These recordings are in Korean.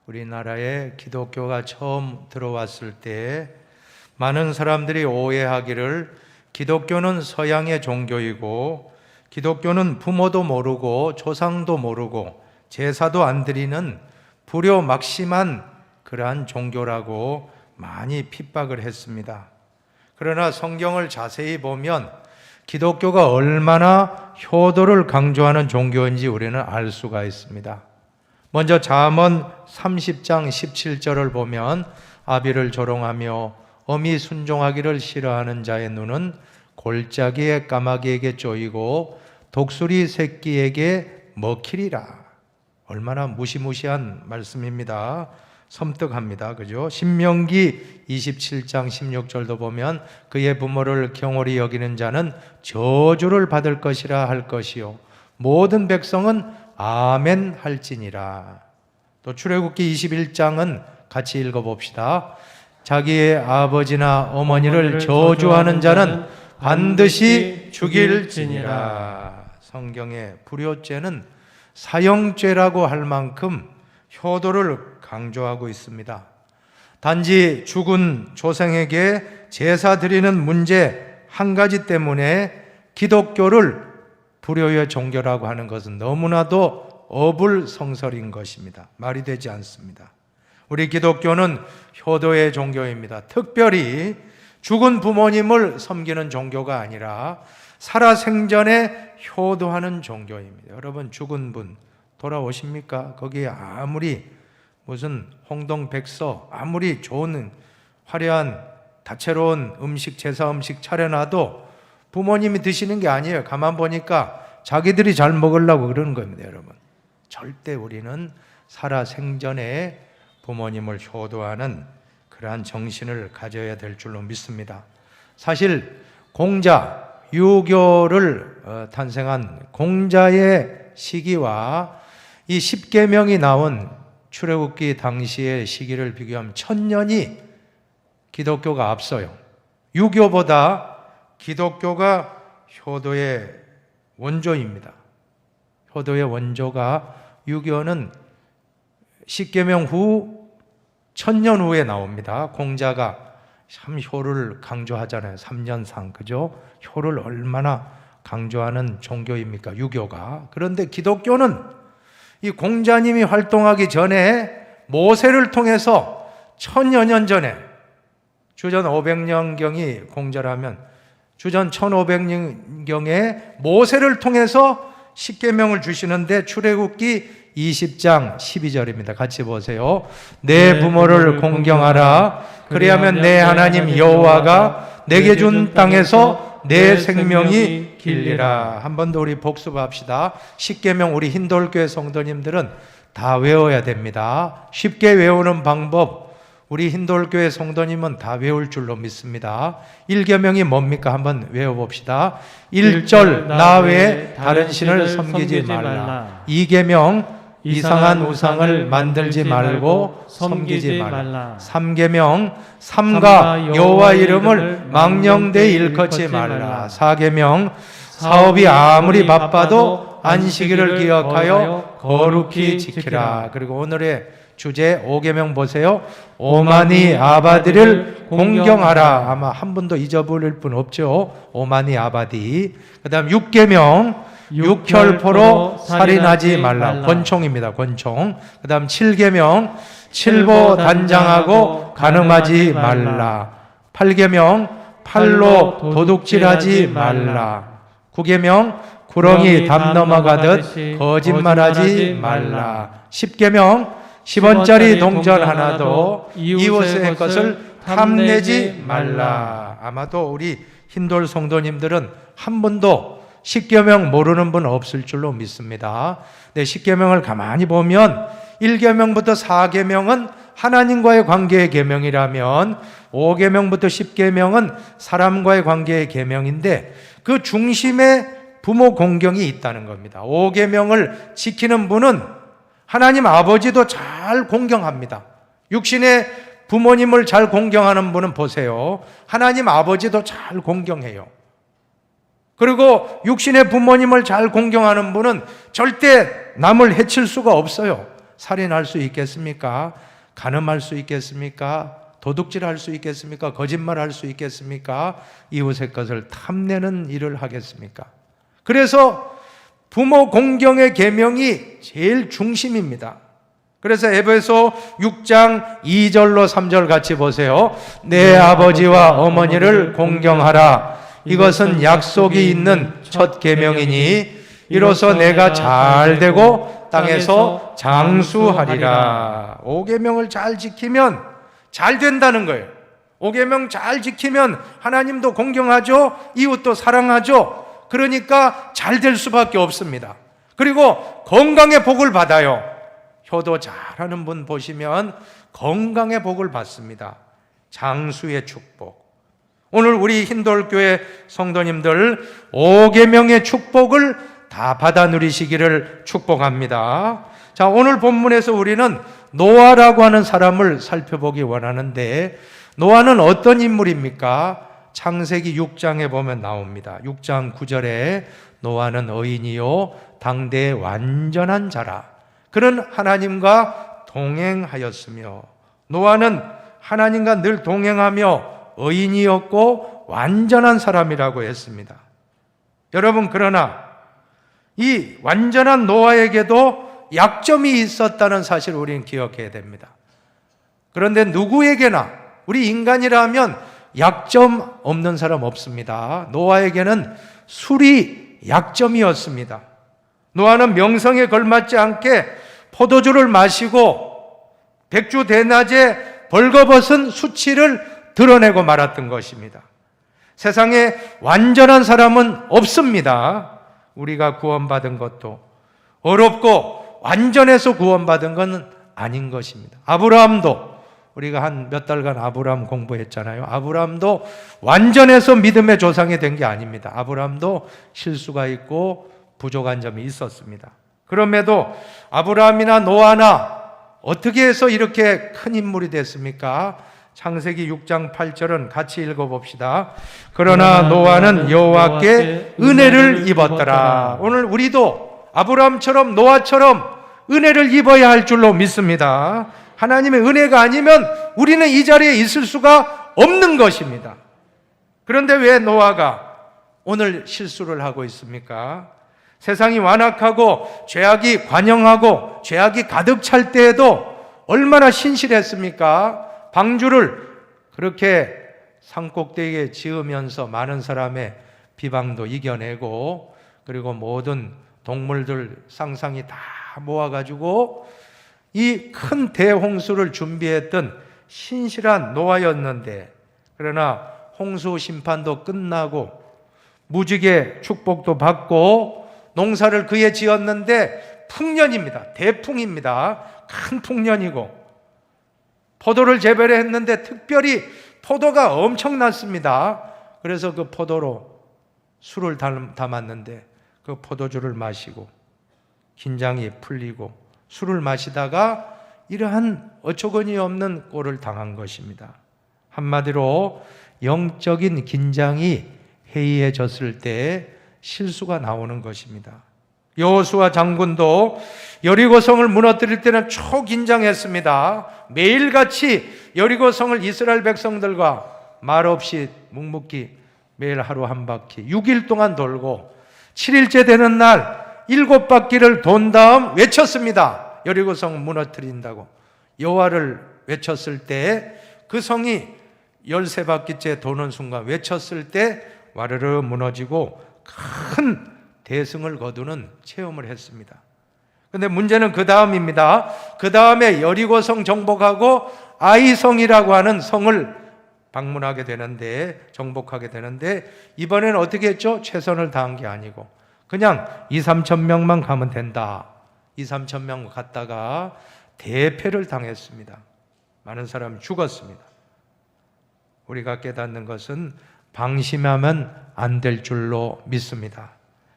우리나라에 기독교가 처음 들어왔을 때 많은 사람들이 오해하기를 기독교는 서양의 종교이고 기독교는 부모도 모르고 조상도 모르고 제사도 안 드리는 불효막심한 그러한 종교라고 많이 핍박을 했습니다. 그러나 성경을 자세히 보면 기독교가 얼마나 효도를 강조하는 종교인지 우리는 알 수가 있습니다. 먼저 잠언 30장 17절을 보면 아비를 조롱하며 어미 순종하기를 싫어하는 자의 눈은 골짜기의 까마귀에게 쪼이고 독수리 새끼에게 먹히리라. 얼마나 무시무시한 말씀입니다. 섬뜩합니다. 그죠? 신명기 27장 16절도 보면 그의 부모를 경홀히 여기는 자는 저주를 받을 것이라 할 것이요 모든 백성은 아멘 할지니라. 또 출애굽기 21장은 같이 읽어봅시다. 자기의 아버지나 어머니를 저주하는 자는 반드시 죽일지니라. 성경의 불효죄는 사형죄라고 할 만큼 효도를 강조하고 있습니다. 단지 죽은 조상에게 제사 드리는 문제 한 가지 때문에 기독교를 불효의 종교라고 하는 것은 너무나도 어불성설인 것입니다. 말이 되지 않습니다. 우리 기독교는 효도의 종교입니다. 특별히 죽은 부모님을 섬기는 종교가 아니라 살아생전에 효도하는 종교입니다. 여러분, 죽은 분 돌아오십니까? 거기에 아무리 무슨 홍동백서, 아무리 좋은 화려한 다채로운 음식, 제사 음식 차려놔도 부모님이 드시는 게 아니에요. 가만 보니까 자기들이 잘 먹으려고 그러는 겁니다, 여러분. 절대 우리는 살아생전에 부모님을 효도하는 그러한 정신을 가져야 될 줄로 믿습니다. 사실 공자, 유교를 탄생한 공자의 시기와 이 십계명이 나온 출애굽기 당시의 시기를 비교하면 1000년이 기독교가 앞서요. 유교보다 기독교가 효도의 원조입니다. 효도의 원조가 유교는 십계명 후 1000년 후에 나옵니다. 공자가 참 효를 강조하잖아요. 3년상, 그죠? 효를 얼마나 강조하는 종교입니까? 유교가. 그런데 기독교는 이 공자님이 활동하기 전에 모세를 통해서 1000여 년 전에 주전 500년경이 공자라면 주전 1500년경에 모세를 통해서 십계명을 주시는데 출애굽기 20장 12절입니다. 같이 보세요. 내 부모를 공경하라. 그리하면 내 하나님 여호와가 내게 준 땅에서 내 생명이 길리라. 한 번 더 우리 복습합시다. 십계명 우리 힌돌교회 성도님들은 다 외워야 됩니다. 쉽게 외우는 방법 우리 힌돌교회 성도님은 다 외울 줄로 믿습니다. 1계명이 뭡니까? 한번 외워봅시다. 1절 나 외에 다른 신을 섬기지 말라. 2계명 이상한 우상을 만들지 말고 섬기지 말라. 3계명 삼가 여호와 이름을 망령되이 일컫지 말라. 4계명 사업이 아무리 바빠도 안식일을 기억하여 거룩히 지키라. 그리고 오늘의 주제 5계명 보세요. 오마니 아바디를 공경하라. 아마 한 분도 잊어버릴 분 없죠. 오마니 아바디. 그 다음 6계명 육혈포로 살인하지 말라. 권총입니다. 권총. 그 다음 7계명 칠보 단장하고 간음하지 말라. 8계명 팔로 도둑질하지 말라. 9계명 구렁이 담 넘어가듯 거짓말하지 말라. 10계명 10원짜리 동전 하나도 이웃의 것을 탐내지 말라. 아마도 우리 힌돌 성도님들은 한 분도 십계명 모르는 분 없을 줄로 믿습니다. 네, 십계명을 가만히 보면 1계명부터 4계명은 하나님과의 관계의 계명이라면 5계명부터 10계명은 사람과의 관계의 계명인데 그 중심에 부모 공경이 있다는 겁니다. 5계명을 지키는 분은 하나님 아버지도 잘 공경합니다. 육신의 부모님을 잘 공경하는 분은 보세요. 하나님 아버지도 잘 공경해요. 그리고 육신의 부모님을 잘 공경하는 분은 절대 남을 해칠 수가 없어요. 살인할 수 있겠습니까? 간음할 수 있겠습니까? 도둑질할 수 있겠습니까? 거짓말할 수 있겠습니까? 이웃의 것을 탐내는 일을 하겠습니까? 그래서 부모 공경의 계명이 제일 중심입니다. 그래서 에베소 6장 2절로 3절 같이 보세요. 내 아버지와 어머니를 공경하라. 이것은 약속이 있는 첫 계명이니 이로써 내가 잘 되고 땅에서 장수하리라. 5계명을 잘 지키면 잘 된다는 거예요. 5계명 잘 지키면 하나님도 공경하죠. 이웃도 사랑하죠. 그러니까 잘 될 수밖에 없습니다. 그리고 건강의 복을 받아요. 효도 잘하는 분 보시면 건강의 복을 받습니다. 장수의 축복. 오늘 우리 힌돌교회 성도님들 5계명의 축복을 다 받아 누리시기를 축복합니다. 자, 오늘 본문에서 우리는 노아라고 하는 사람을 살펴보기 원하는데, 노아는 어떤 인물입니까? 창세기 6장에 보면 나옵니다. 6장 9절에 노아는 의인이요 당대의 완전한 자라. 그는 하나님과 동행하였으며, 노아는 하나님과 늘 동행하며 의인이었고 완전한 사람이라고 했습니다. 여러분, 그러나 이 완전한 노아에게도 약점이 있었다는 사실을 우리는 기억해야 됩니다. 그런데 누구에게나, 우리 인간이라면 약점 없는 사람 없습니다. 노아에게는 술이 약점이었습니다. 노아는 명성에 걸맞지 않게 포도주를 마시고 백주 대낮에 벌거벗은 수치를 드러내고 말았던 것입니다. 세상에 완전한 사람은 없습니다. 우리가 구원받은 것도 어렵고 완전해서 구원받은 건 아닌 것입니다. 아브라함도, 우리가 한 몇 달간 아브라함 공부했잖아요. 아브라함도 완전해서 믿음의 조상이 된 게 아닙니다. 아브라함도 실수가 있고 부족한 점이 있었습니다. 그럼에도 아브라함이나 노아나 어떻게 해서 이렇게 큰 인물이 됐습니까? 창세기 6장 8절은 같이 읽어봅시다. 그러나 노아는 여호와께 은혜를 입었더라. 오늘 우리도 아브라함처럼 노아처럼 은혜를 입어야 할 줄로 믿습니다. 하나님의 은혜가 아니면 우리는 이 자리에 있을 수가 없는 것입니다. 그런데 왜 노아가 오늘 실수를 하고 있습니까? 세상이 완악하고 죄악이 관영하고 죄악이 가득 찰 때에도 얼마나 신실했습니까? 방주를 그렇게 산꼭대기에 지으면서 많은 사람의 비방도 이겨내고, 그리고 모든 동물들 쌍쌍이 다 모아가지고 이 큰 대홍수를 준비했던 신실한 노아였는데, 그러나 홍수 심판도 끝나고 무지개 축복도 받고 농사를 그에 지었는데 풍년입니다. 대풍입니다. 큰 풍년이고, 포도를 재배했는데 특별히 포도가 엄청났습니다. 그래서 그 포도로 술을 담았는데 그 포도주를 마시고 긴장이 풀리고 술을 마시다가 이러한 어처구니 없는 꼴을 당한 것입니다. 한마디로 영적인 긴장이 해이해졌을 때 실수가 나오는 것입니다. 여호수아 장군도 여리고성을 무너뜨릴 때는 초긴장했습니다. 매일같이 여리고성을 이스라엘 백성들과 말없이 묵묵히 매일 하루 한 바퀴 6일 동안 돌고 7일째 되는 날 7바퀴를 돈 다음 외쳤습니다. 여리고성 무너뜨린다고 여호와를 외쳤을 때 그 성이 13바퀴째 도는 순간 외쳤을 때 와르르 무너지고 큰 대승을 거두는 체험을 했습니다. 그런데 문제는 그 다음입니다. 그 다음에 여리고성 정복하고 아이성이라고 하는 성을 방문하게 되는데, 정복하게 되는데, 이번에는 어떻게 했죠? 최선을 다한 게 아니고 그냥 2-3천 명만 가면 된다. 2-3천 명 갔다가 대패를 당했습니다. 많은 사람이 죽었습니다. 우리가 깨닫는 것은 방심하면 안 될 줄로 믿습니다.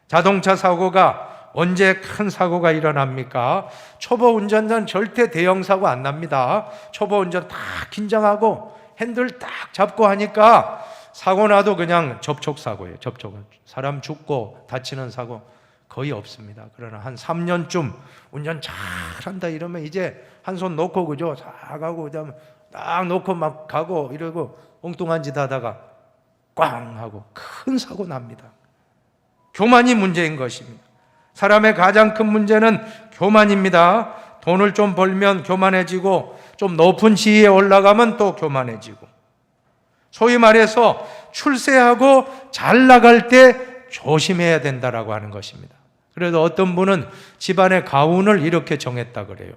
자동차 사고가 언제 큰 사고가 일어납니까? 초보 운전자는 절대 대형 사고 안 납니다. 초보 운전 다 긴장하고 핸들 딱 잡고 하니까 사고 나도 그냥 접촉 사고예요. 접촉은 사람 죽고 다치는 사고 거의 없습니다. 그러나 한 3년쯤 운전 잘한다 이러면 이제 한 손 놓고 그죠? 싹 가고 그다음에 딱 놓고 막 가고 이러고 엉뚱한 짓 하다가 꽝 하고 큰 사고 납니다. 교만이 문제인 것입니다. 사람의 가장 큰 문제는 교만입니다. 돈을 좀 벌면 교만해지고 좀 높은 지위에 올라가면 또 교만해지고, 소위 말해서 출세하고 잘 나갈 때 조심해야 된다라고 하는 것입니다. 그래도 어떤 분은 집안의 가훈을 이렇게 정했다 그래요.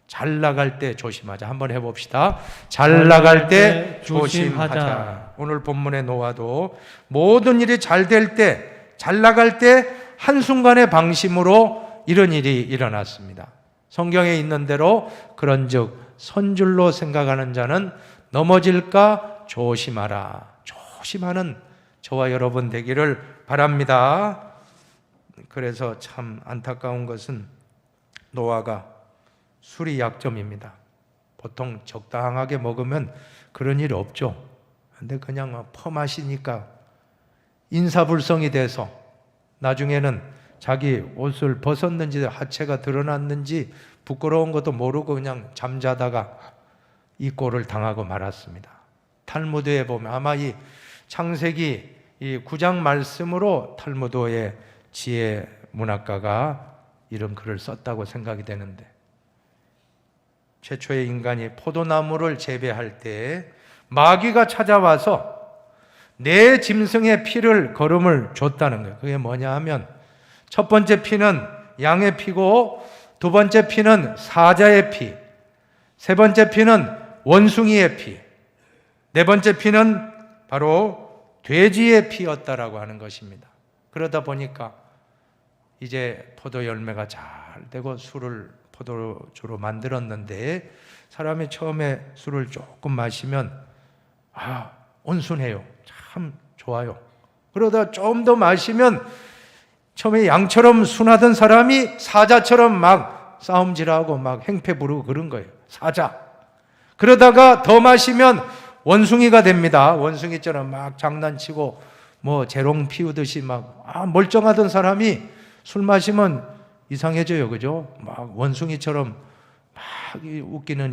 잘 나갈 때 조심하자. 한번 해봅시다. 잘 나갈 때 조심하자. 오늘 본문에 놓아도 모든 일이 잘 될 때, 잘 나갈 때 한순간의 방심으로 이런 일이 일어났습니다. 성경에 있는 대로 그런즉 선줄로 생각하는 자는 넘어질까 조심하라. 조심하는 저와 여러분 되기를 바랍니다. 그래서 참 안타까운 것은 노아가 술이 약점입니다. 보통 적당하게 먹으면 그런 일 없죠. 근데 그냥 막 퍼마시니까 인사불성이 돼서 나중에는 자기 옷을 벗었는지 하체가 드러났는지 부끄러운 것도 모르고 그냥 잠자다가 이 꼴을 당하고 말았습니다. 탈무드에 보면 아마 이 창세기 이 9장 말씀으로 탈무드의 지혜 문학가가 이런 글을 썼다고 생각이 되는데, 최초의 인간이 포도나무를 재배할 때 마귀가 찾아와서 내 짐승의 피를 거름을 줬다는 거예요. 그게 뭐냐 하면 첫 번째 피는 양의 피고, 두 번째 피는 사자의 피, 세 번째 피는 원숭이의 피, 네 번째 피는 바로 돼지의 피였다라고 하는 것입니다. 그러다 보니까 이제 포도 열매가 잘 되고 술을 포도주로 만들었는데, 사람이 처음에 술을 조금 마시면 온순해요. 참 좋아요. 그러다 좀 더 마시면 처음에 양처럼 순하던 사람이 사자처럼 막 싸움질하고 막 행패 부르고 그런 거예요. 사자. 그러다가 더 마시면 원숭이가 됩니다. 원숭이처럼 막 장난치고 뭐 재롱 피우듯이 막 멀쩡하던 사람이 술 마시면 이상해져요. 그죠? 막 원숭이처럼 막 웃기는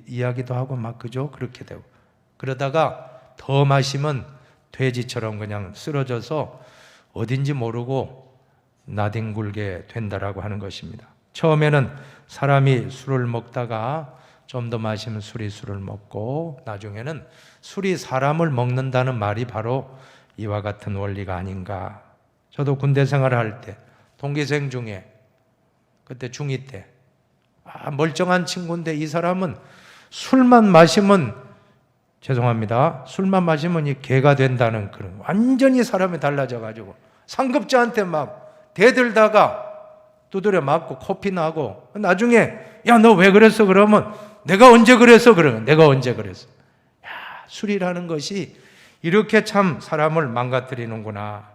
이야기도 하고 막 그죠? 그렇게 되고. 그러다가 더 마시면 돼지처럼 그냥 쓰러져서 어딘지 모르고 나뒹굴게 된다라고 하는 것입니다. 처음에는 사람이 술을 먹다가 좀 더 마시면 술이 술을 먹고, 나중에는 술이 사람을 먹는다는 말이 바로 이와 같은 원리가 아닌가. 저도 군대 생활을 할 때 동기생 중에 그때 중2 때 멀쩡한 친구인데 이 사람은 술만 마시면, 죄송합니다, 술만 마시면 이 개가 된다는 그런, 완전히 사람이 달라져가지고 상급자한테 막 대들다가 두드려 맞고 코피 나고, 나중에 야 너 왜 그랬어? 그러면 내가 언제 그랬어? 그러면 내가 언제 그랬어? 야, 술이라는 것이 이렇게 참 사람을 망가뜨리는구나.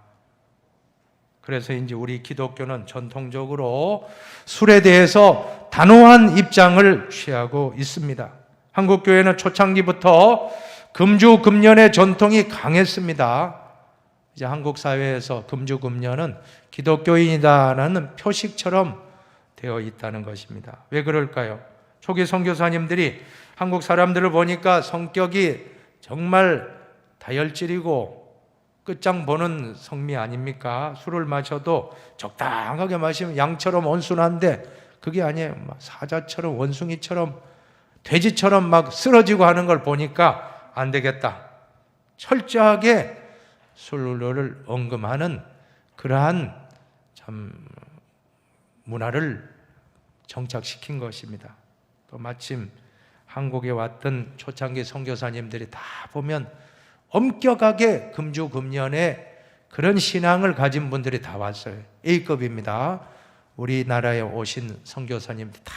그래서 이제 우리 기독교는 전통적으로 술에 대해서 단호한 입장을 취하고 있습니다. 한국 교회는 초창기부터 금주 금연의 전통이 강했습니다. 이제 한국 사회에서 금주 금연은 기독교인이다라는 표식처럼 되어 있다는 것입니다. 왜 그럴까요? 초기 선교사님들이 한국 사람들을 보니까 성격이 정말 다혈질이고 끝장 보는 성미 아닙니까? 술을 마셔도 적당하게 마시면 양처럼 온순한데 그게 아니에요. 막 사자처럼 원숭이처럼 돼지처럼 막 쓰러지고 하는 걸 보니까 안 되겠다. 철저하게 술을 언급하는 그러한 참 문화를 정착시킨 것입니다. 또 마침 한국에 왔던 초창기 선교사님들이 다 보면 엄격하게 금주 금연의 그런 신앙을 가진 분들이 다 왔어요. A급입니다. 우리나라에 오신 선교사님들 다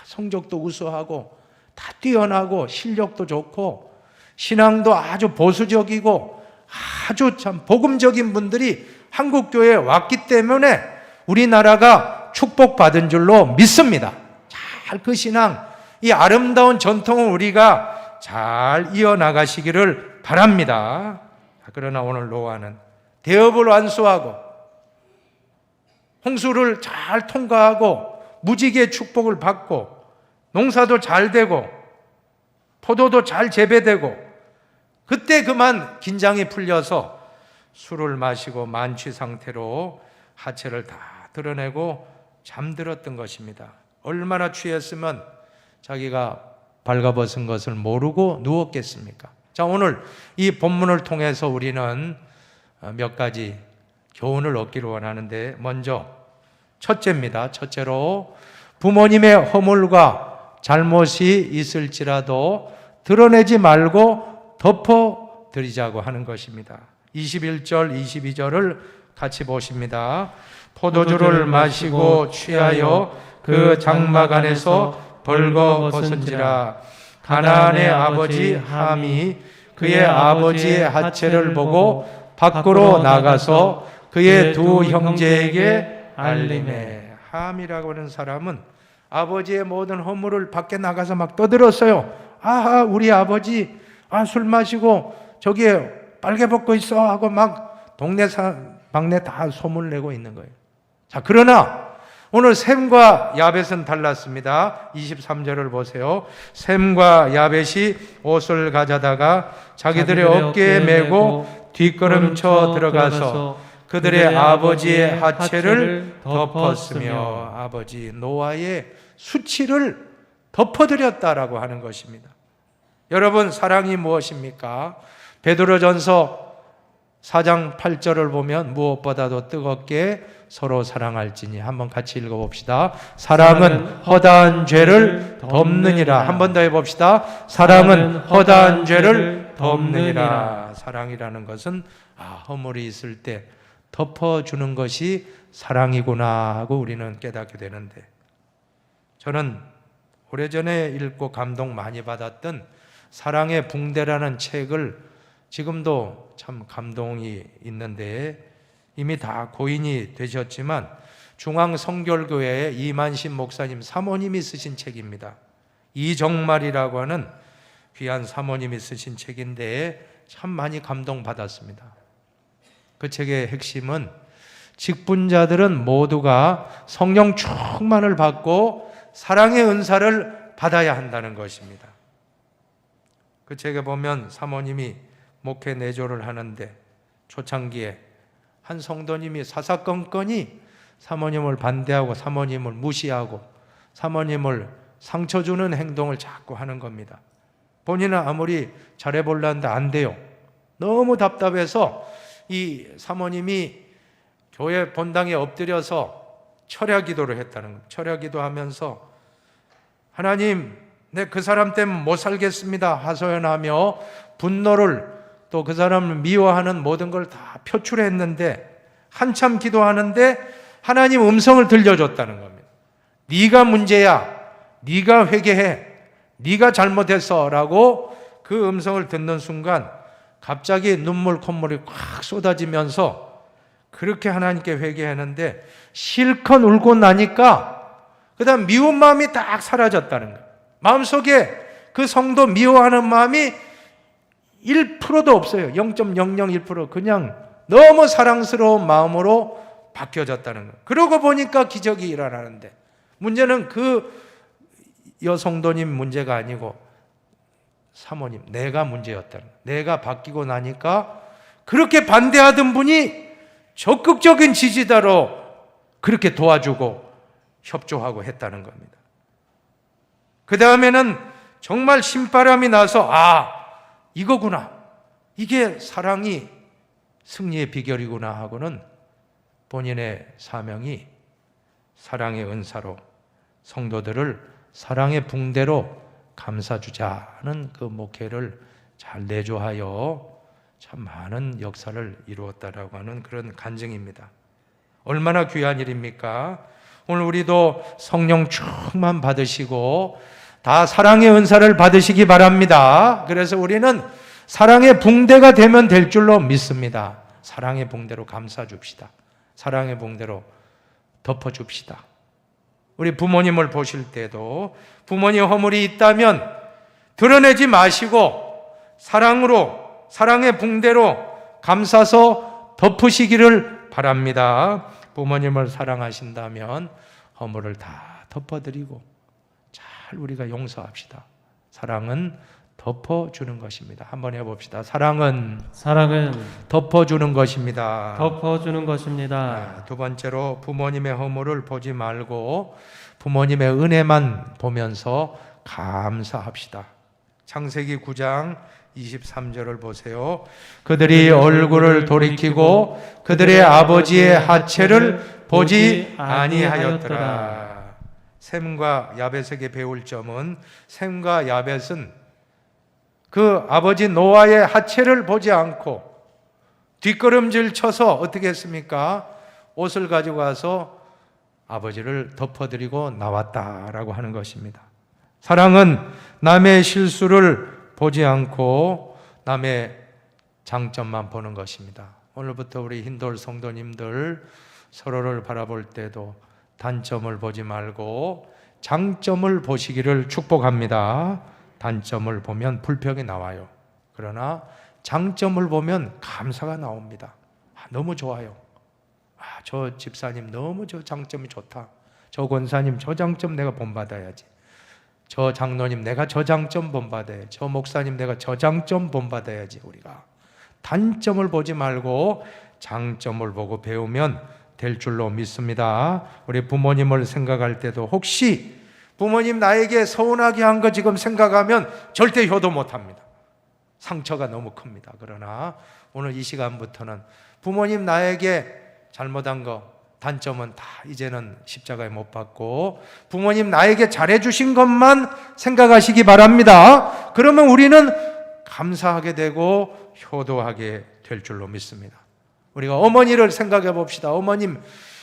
성적도 우수하고 다 뛰어나고 실력도 좋고 신앙도 아주 보수적이고 아주 참 복음적인 분들이 한국 교회에 왔기 때문에 우리나라가 축복받은 줄로 믿습니다. 잘 그 신앙, 이 아름다운 전통을 우리가 잘 이어나가시기를 바랍니다. 그러나 오늘 노아는 대업을 완수하고 홍수를 잘 통과하고 무지개의 축복을 받고 농사도 잘 되고 포도도 잘 재배되고 그때 그만 긴장이 풀려서 술을 마시고 만취 상태로 하체를 다 드러내고 잠들었던 것입니다. 얼마나 취했으면 자기가 발가벗은 것을 모르고 누웠겠습니까? 자, 오늘 이 본문을 통해서 우리는 몇 가지 교훈을 얻기를 원하는데, 먼저 첫째입니다. 첫째로 부모님의 허물과 잘못이 있을지라도 드러내지 말고 덮어드리자고 하는 것입니다. 21절, 22절을 같이 보십니다. 포도주를 마시고 취하여 그 장막 안에서 벌거벗은지라. 가나안의 아버지 함이 그의 아버지의 하체를 보고 밖으로 나가서 그의 두 형제에게 알리매. 함이라고 하는 사람은 아버지의 모든 허물을 밖에 나가서 막 떠들었어요. 아하, 우리 아버지 술 마시고 저기에 빨개 벗고 있어 하고 막 동네 막내 다 소문내고 있는 거예요. 자, 그러나 오늘 셈과 야벳은 달랐습니다. 23절을 보세요. 셈과 야벳이 옷을 가져다가 자기들의 어깨에 메고 뒷걸음쳐 들어가서 그들의 아버지의 하체를 덮었으며 아버지 노아의 수치를 덮어드렸다라고 하는 것입니다. 여러분, 사랑이 무엇입니까? 베드로전서 4장 8절을 보면 무엇보다도 뜨겁게 서로 사랑할지니, 한번 같이 읽어봅시다. 사랑은 허다한 죄를 덮느니라. 한 번 더 해봅시다. 사랑은 허다한 죄를 덮느니라. 사랑이라는 것은 허물이 있을 때 덮어주는 것이 사랑이구나 하고 우리는 깨닫게 되는데, 저는 오래전에 읽고 감동 많이 받았던 사랑의 붕대라는 책을 지금도 참 감동이 있는데, 이미 다 고인이 되셨지만 중앙성결교회의 이만신 목사님 사모님이 쓰신 책입니다. 이정말이라고 하는 귀한 사모님이 쓰신 책인데 참 많이 감동받았습니다. 그 책의 핵심은 직분자들은 모두가 성령 충만을 받고 사랑의 은사를 받아야 한다는 것입니다. 그 책에 보면 사모님이 목회 내조를 하는데 초창기에 한 성도님이 사사건건이 사모님을 반대하고 사모님을 무시하고 사모님을 상처 주는 행동을 자꾸 하는 겁니다. 본인은 아무리 잘해보려는데 안 돼요. 너무 답답해서 이 사모님이 교회 본당에 엎드려서 철야 기도를 했다는 겁니다. 철야 기도하면서 하나님, 내 그 사람 때문에 못 살겠습니다 하소연하며 분노를, 또 그 사람을 미워하는 모든 걸 다 표출했는데 한참 기도하는데 하나님 음성을 들려줬다는 겁니다. 네가 문제야, 네가 회개해, 네가 잘못했어 라고 그 음성을 듣는 순간 갑자기 눈물 콧물이 꽉 쏟아지면서 그렇게 하나님께 회개하는데 실컷 울고 나니까 그 다음 미운 마음이 딱 사라졌다는 거예요. 마음속에 그 성도 미워하는 마음이 1%도 없어요. 0.001%. 그냥 너무 사랑스러운 마음으로 바뀌어졌다는 거예요. 그러고 보니까 기적이 일어나는데, 문제는 그 여성도님 문제가 아니고 사모님, 내가 문제였다는 거예요. 내가 바뀌고 나니까 그렇게 반대하던 분이 적극적인 지지자로 그렇게 도와주고 협조하고 했다는 겁니다. 그 다음에는 정말 신바람이 나서 이거구나, 이게 사랑이 승리의 비결이구나 하고는 본인의 사명이 사랑의 은사로 성도들을 사랑의 붕대로 감싸주자는 그 목회를 잘 내조하여 참 많은 역사를 이루었다라고 하는 그런 간증입니다. 얼마나 귀한 일입니까? 오늘 우리도 성령 충만 받으시고 다 사랑의 은사를 받으시기 바랍니다. 그래서 우리는 사랑의 붕대가 되면 될 줄로 믿습니다. 사랑의 붕대로 감싸줍시다. 사랑의 붕대로 덮어줍시다. 우리 부모님을 보실 때도 부모님 허물이 있다면 드러내지 마시고 사랑의 붕대로 감싸서 덮으시기를 바랍니다. 부모님을 사랑하신다면 허물을 다 덮어드리고 잘 우리가 용서합시다. 사랑은 덮어주는 것입니다. 한번 해봅시다. 사랑은 덮어주는 것입니다. 덮어주는 것입니다. 두 번째로 부모님의 허물을 보지 말고 부모님의 은혜만 보면서 감사합시다. 창세기 9장 23절을 보세요. 그들이 얼굴을 돌이키고 그들의 아버지의 하체를 보지 아니하였더라. 셈과 야벳에게 배울 점은, 셈과 야벳은 그 아버지 노아의 하체를 보지 않고 뒷걸음질 쳐서 어떻게 했습니까? 옷을 가지고 와서 아버지를 덮어드리고 나왔다라고 하는 것입니다. 사랑은 남의 실수를 보지 않고 남의 장점만 보는 것입니다. 오늘부터 우리 힌돌 성도님들 서로를 바라볼 때도 단점을 보지 말고 장점을 보시기를 축복합니다. 단점을 보면 불평이 나와요. 그러나 장점을 보면 감사가 나옵니다. 너무 좋아요. 저 집사님 너무 저 장점이 좋다. 저 권사님 저 장점 내가 본받아야지. 저 장로님 내가 저 장점 본받아야지. 저 목사님 내가 저 장점 본받아야지. 우리가 단점을 보지 말고 장점을 보고 배우면 될 줄로 믿습니다. 우리 부모님을 생각할 때도 혹시 부모님 나에게 서운하게 한 거 지금 생각하면 절대 효도 못합니다. 상처가 너무 큽니다. 그러나 오늘 이 시간부터는 부모님 나에게 잘못한 거 단점은 다 이제는 십자가에 못 박고 부모님 나에게 잘해주신 것만 생각하시기 바랍니다. 그러면 우리는 감사하게 되고 효도하게 될 줄로 믿습니다. 우리가 어머니를 생각해 봅시다.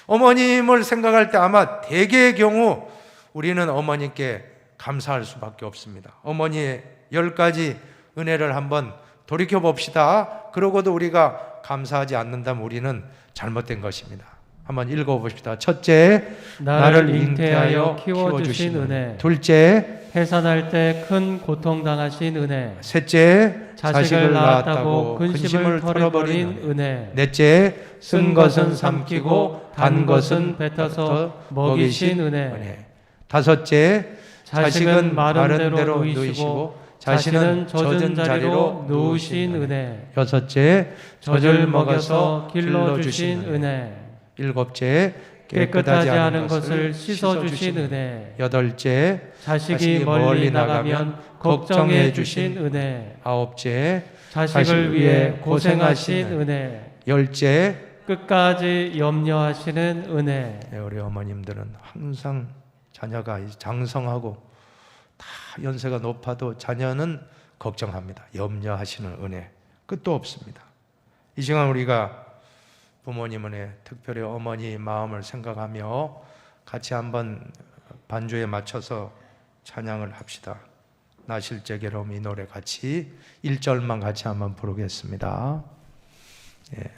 어머님을 생각할 때 아마 대개의 경우 우리는 어머니께 감사할 수밖에 없습니다. 어머니의 10가지 은혜를 한번 돌이켜 봅시다. 그러고도 우리가 감사하지 않는다면 우리는 잘못된 것입니다. 한번 읽어봅시다. 첫째, 나를 잉태하여 키워주신 은혜. 둘째, 해산할 때 큰 고통당하신 은혜. 셋째, 자식을 낳았다고 근심을 털어버린 은혜. 넷째, 쓴 것은 삼키고 단 것은 뱉어서 먹이신 은혜. 다섯째, 자식은 마른 대로 누이시고 자신은 젖은 자리로 누우신 은혜. 여섯째, 젖을 먹여서 길러주신 은혜. 일곱째, 깨끗하지 않은 것을 씻어주신 은혜. 여덟째, 자식이 멀리 나가면 걱정해 주신 은혜. 아홉째, 자식을 위해 고생하신 은혜. 열째, 끝까지 염려하시는 은혜. 우리 어머님들은 항상 자녀가 장성하고 다 연세가 높아도 자녀는 걱정합니다. 염려하시는 은혜 끝도 없습니다. 이 시간 우리가 부모님 은혜, 특별히 어머니 마음을 생각하며 같이 한번 반주에 맞춰서 찬양을 합시다. 나 실제 괴로움 이 노래 같이 1절만 같이 한번 부르겠습니다. 예.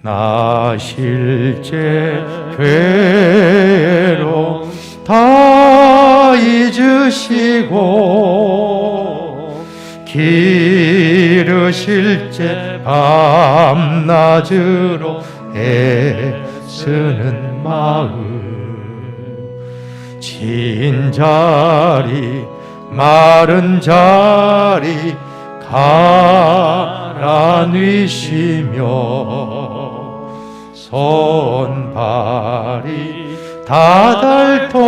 나 실제 괴로움 다 잊으시고 기르실 때 밤낮으로 애쓰는 마음 진 자리 마른 자리 갈아뉘시며 손발이 닿을토록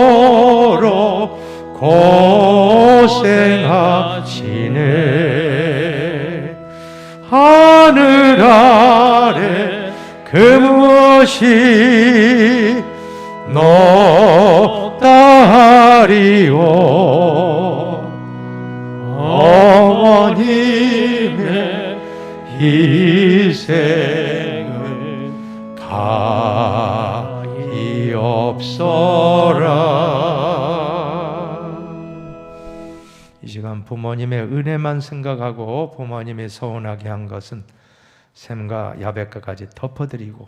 고생하시네. 하늘 아래 그 무엇이 높다리오. 어머님의 희생은 가히 없어라. 이 시간 부모님의 은혜만 생각하고 부모님이 서운하게 한 것은 셈과 야벳과까지 덮어드리고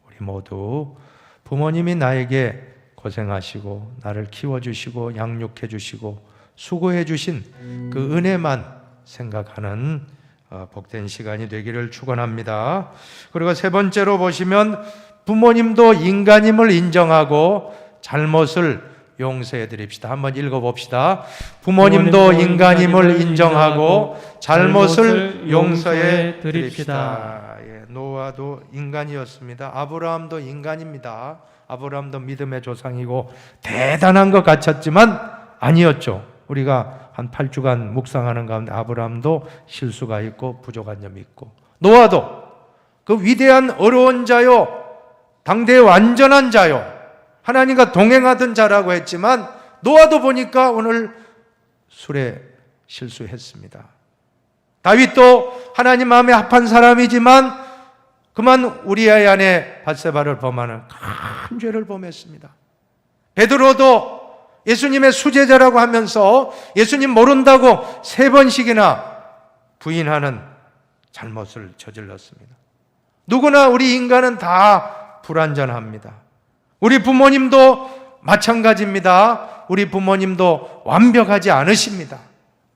우리 모두 부모님이 나에게 고생하시고 나를 키워주시고 양육해주시고 수고해 주신 그 은혜만 생각하는 복된 시간이 되기를 축원합니다. 그리고 세 번째로 보시면 부모님도 인간임을 인정하고 잘못을 용서해 드립시다. 한번 읽어봅시다. 부모님도 인간임을 인정하고 잘못을 용서해 드립시다. 노아도 인간이었습니다. 아브라함도 인간입니다. 아브라함도 믿음의 조상이고 대단한 것 같았지만 아니었죠. 우리가 한 8주간 묵상하는 가운데 아브라함도 실수가 있고 부족한 점이 있고, 노아도 그 위대한 어려운 자요, 당대의 완전한 자요, 하나님과 동행하던 자라고 했지만 노아도 보니까 오늘 술에 실수했습니다. 다윗도 하나님 마음에 합한 사람이지만 그만 우리아의 아내 밧세바를 범하는 큰 죄를 범했습니다. 베드로도 예수님의 수제자라고 하면서 예수님 모른다고 3번씩이나 부인하는 잘못을 저질렀습니다. 누구나 우리 인간은 다 불완전합니다. 우리 부모님도 마찬가지입니다. 우리 부모님도 완벽하지 않으십니다.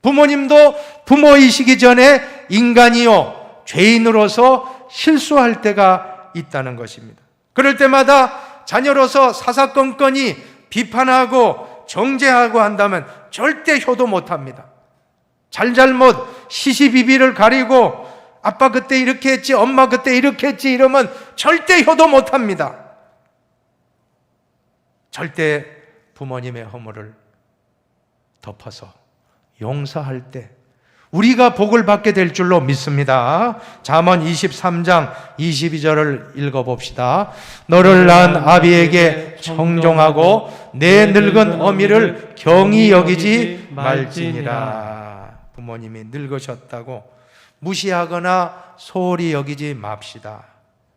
부모님도 부모이시기 전에 인간이요 죄인으로서 실수할 때가 있다는 것입니다. 그럴 때마다 자녀로서 사사건건이 비판하고 정죄하고 한다면 절대 효도 못합니다. 잘잘못 시시비비를 가리고 아빠 그때 이렇게 했지, 엄마 그때 이렇게 했지 이러면 절대 효도 못합니다. 절대 부모님의 허물을 덮어서 용서할 때 우리가 복을 받게 될 줄로 믿습니다. 잠언 23장 22절을 읽어봅시다. 너를 낳은 아비에게 청종하고 내 늙은 어미를 경히 여기지 말지니라. 부모님이 늙으셨다고 무시하거나 소홀히 여기지 맙시다.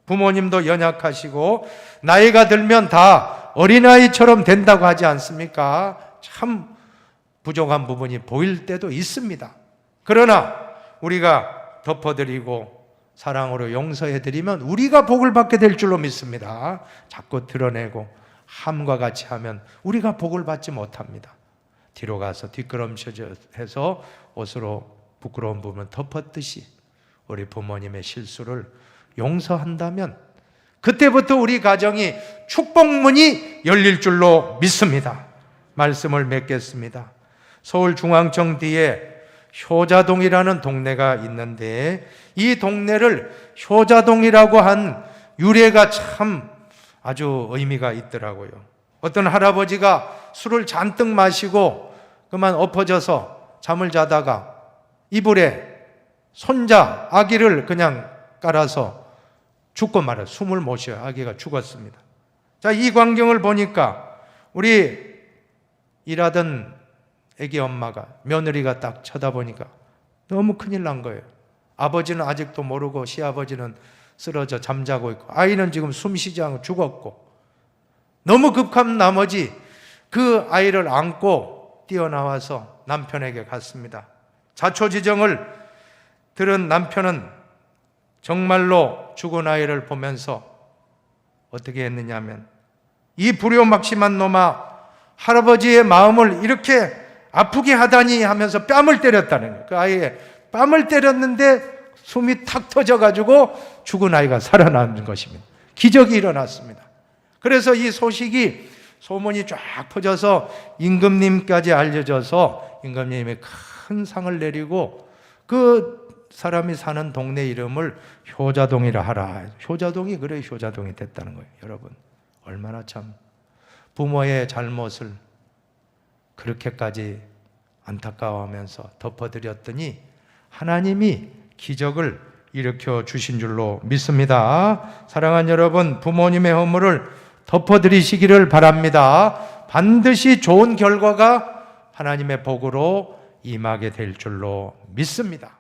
부모님도 연약하시고 나이가 들면 다 어린아이처럼 된다고 하지 않습니까? 참 부족한 부분이 보일 때도 있습니다. 그러나 우리가 덮어드리고 사랑으로 용서해드리면 우리가 복을 받게 될 줄로 믿습니다. 자꾸 드러내고 함과 같이 하면 우리가 복을 받지 못합니다. 뒤로 가서 뒷걸음쳐서 옷으로 부끄러운 부분을 덮었듯이 우리 부모님의 실수를 용서한다면 그때부터 우리 가정이 축복문이 열릴 줄로 믿습니다. 말씀을 맺겠습니다. 서울중앙청 뒤에 효자동이라는 동네가 있는데 이 동네를 효자동이라고 한 유래가 참 아주 의미가 있더라고요. 어떤 할아버지가 술을 잔뜩 마시고 그만 엎어져서 잠을 자다가 이불에 손자 아기를 그냥 깔아서 죽고 말아요. 숨을 못 쉬어요. 아기가 죽었습니다. 자, 이 광경을 보니까 우리 일하던 애기 엄마가, 며느리가 딱 쳐다보니까 너무 큰일 난 거예요. 아버지는 아직도 모르고 시아버지는 쓰러져 잠자고 있고 아이는 지금 숨쉬지 않고 죽었고 너무 급한 나머지 그 아이를 안고 뛰어나와서 남편에게 갔습니다. 자초지정을 들은 남편은 정말로 죽은 아이를 보면서 어떻게 했느냐면 이 불효막심한 놈아 할아버지의 마음을 이렇게 아프게 하다니 하면서 뺨을 때렸다는 거예요. 그 아이의 뺨을 때렸는데 숨이 탁 터져가지고 죽은 아이가 살아나는 것입니다. 기적이 일어났습니다. 그래서 이 소식이 소문이 쫙 퍼져서 임금님까지 알려져서 임금님이 큰 상을 내리고 그 사람이 사는 동네 이름을 효자동이라 하라. 효자동이 그래 효자동이 됐다는 거예요. 여러분 얼마나 참 부모의 잘못을 그렇게까지 안타까워하면서 덮어드렸더니 하나님이 기적을 일으켜 주신 줄로 믿습니다. 사랑하는 여러분, 부모님의 허물을 덮어드리시기를 바랍니다. 반드시 좋은 결과가 하나님의 복으로 임하게 될 줄로 믿습니다.